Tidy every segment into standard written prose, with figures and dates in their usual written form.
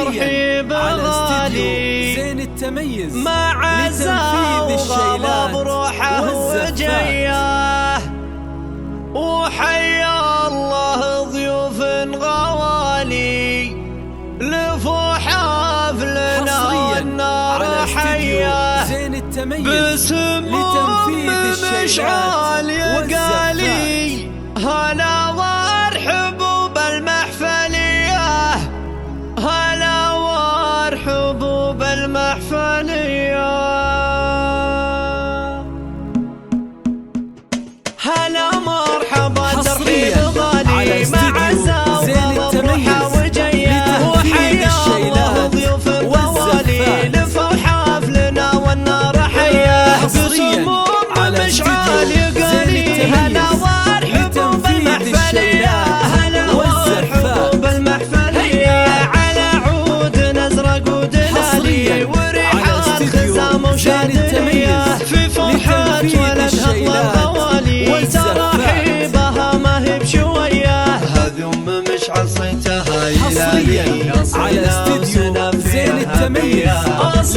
ترحيب غالي زين التميز مع عزا وغضب روحه وجيه. وحيا الله ضيوف غوالي لفوا حفلنا والنار حيه زين التميز بسموم مشعال يقالي. هلا وارحبوا بالمحفليه هلا وارحبوا بالمحفليه. هلا مرحبا ترحيب غالي مع عزا وغضب روحه وجيه. وحيا الله ضيوف غوالي لفوا حفلنا والنار حيه بسموم مشعال يقالي. هلا وارحبوا بالمحفليه هلا وارحبوا بالمحفليه. على عود نزرق ودلالي وريح الخزام وشادليه في فرحة ولدها الغوالي ترحيبها ما هي بشويه. هذي مشعل صيتها يلالي على استديو زين التميز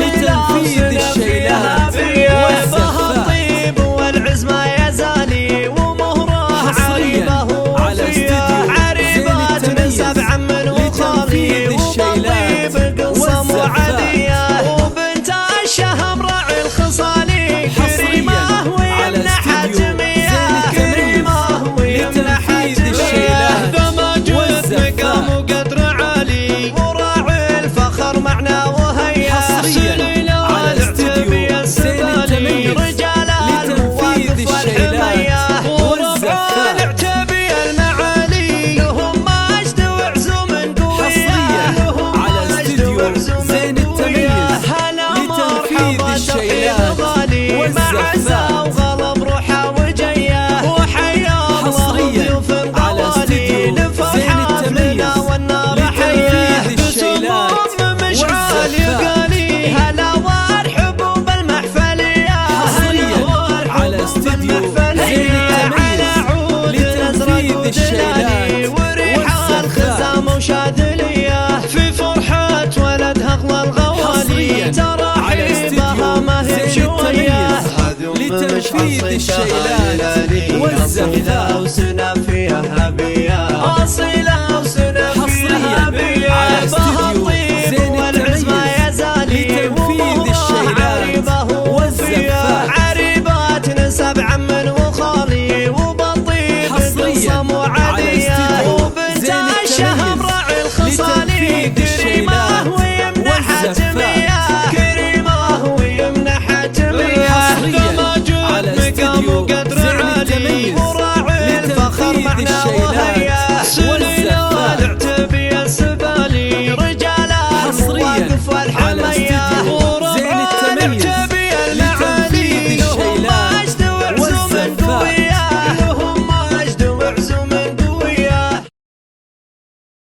لتنفيذ الشيلات والزفات والعز ما يزالي ومهره عريبه على استديو عريبات من سبع من وخالي وبطيب قصم وعديه وبنت الشهم راعي الخصالي كريمه ويمنح جميله كريمه ويمنح جميله. بمجد مقام وقدر عالي وراعي الفخر معنا وهيا. سليله الاعتبي السبالي رجال الوقف والحميه ورفع الاعتبي المعالي لهم مجد وعزوم قويه لهم مجد وعزوم قويه. هلا مرحبا ترحيب غالي مع عزا وغضب روحه وجيه. وحيا الله ضيوف غوالي لفوا حفلنا والنار حيه بسموم مشعال يقالي. هلا وارحبوا بالمحفليه هلا وارحبوا بالمحفليه. على عود نزرق ودلالي وريح الخزام وشادليه في فرحة ولدها اغلى الغوالي ترحيبها ما هي بشويه. لتنفيذ الشيلات والزفات